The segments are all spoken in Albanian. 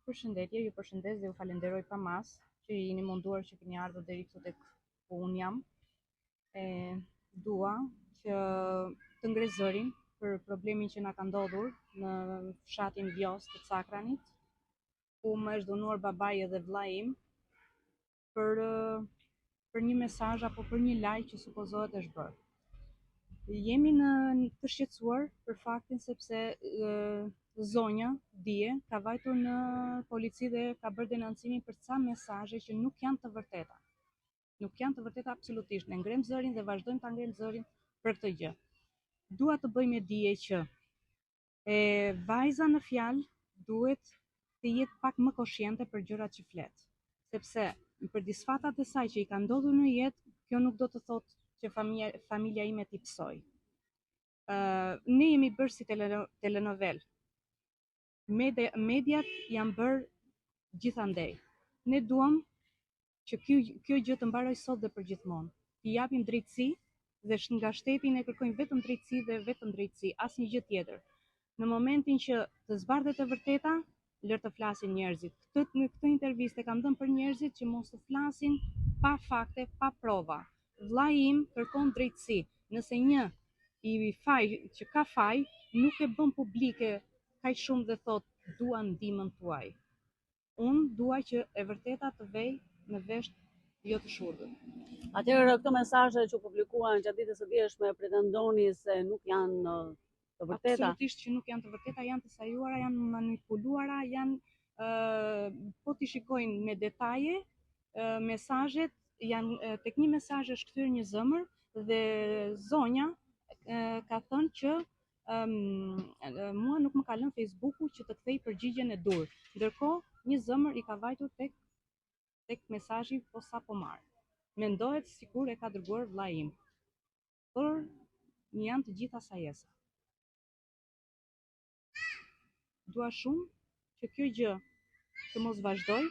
Përshëndetje, ju përshëndes dhe ju falenderoj pa mas që jeni munduar që keni ardhur deri këtu tek ku un jam. Dua që të ngre zërin për problemin që na ka ndodhur në fshatin Vjos të Cakranit, ku më është dhunuar babai edhe vllai im për një mesazh apo për një lajk që supozohet është bërë. Jemi të shqetësuar për faktin sepse zonja dje ka vajtur në polici dhe ka bërë denuncimin për ca mesazhe që nuk janë të vërteta. Nuk janë të vërteta absolutisht. Ne ngrem zërin dhe vazhdojmë ta ngrem zërin për këtë gjë. Dua të bëjmë dije që vajza në fjalë duhet të jetë pak më koshiente për gjërat që flet, sepse për disfatat e saj që i ka ndodhur në jetë, kjo nuk do të thotë që familja ime t'i psoj. Ne jemi bërë si telenovel. Mediat janë bërë gjithandej. Ne duam që kjo gjë të mbaroj sot dhe për gjithmonë. T'i japim drejtësi dhe nga shteti ne kërkojmë vetëm drejtësi dhe vetëm drejtësi, asnjë gjë tjetër. Në momentin që të zbardhet e vërteta, lër të flasin njerëzit. Në këtë intervistë kam dhënë për njerëzit që mos të flasin pa fakte, pa prova. Vllai im kërkon drejtësi. Nëse një i faj që ka faj, nuk e bën publike kaq shumë dhe thot dua ndihmën tuaj. Unë dua që e vërteta të vej në vesh, jo të shurdhur. Atëherë këto mesazhe që publikuan gjatë ditës së djeshme pretendoni se nuk janë të vërteta? Absolutisht që nuk janë të vërteta, janë të sajuara, janë manipuluara, janë po ti shikojnë me detaje, mesazhet janë tek një mesazh është kthyer një zemër dhe zonja ka thënë që mua nuk më ka lënë Facebooku që të kthej përgjigjen e dur. Ndërkohë një zemër i ka vajtur tek mesazhi posapo marr. Mendohet sikur e ka dërguar vllai im. Por janë të gjitha sajesa. Dua shumë që kjo gjë të mos vazhdoj.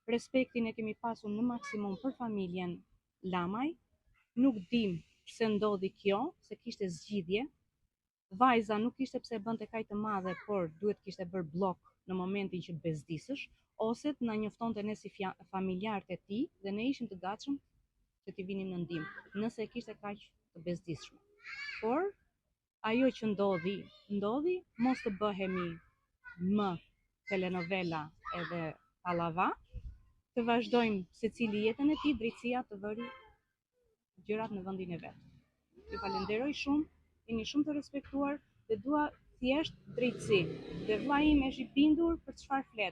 Respektin e kemi pasur në maksimum për familjen Lamaj. Nuk dim pse ndodhi kjo, se kishte zgjidhje. Vajza nuk ishte pse bënte kaq të madhe, por duhet kishte bërë blok në momentin që bezdisësh, ose të na njoftonte ne si familjarët e tij dhe ne ishim të gatshëm që t'i vinim në ndihmë, nëse kishte kaq të bezdisshme. Por ajo që ndodhi, mos të bëhemi më telenovela edhe pallava, të vazhdojmë secili jetën e tij, drejtësia të vëri gjërat në vendin e vet. Ju falenderoj shumë, jeni shumë të respektuar dhe dua thjesht drejtësi. Dhe vllai im është i bindur për çfarë flet.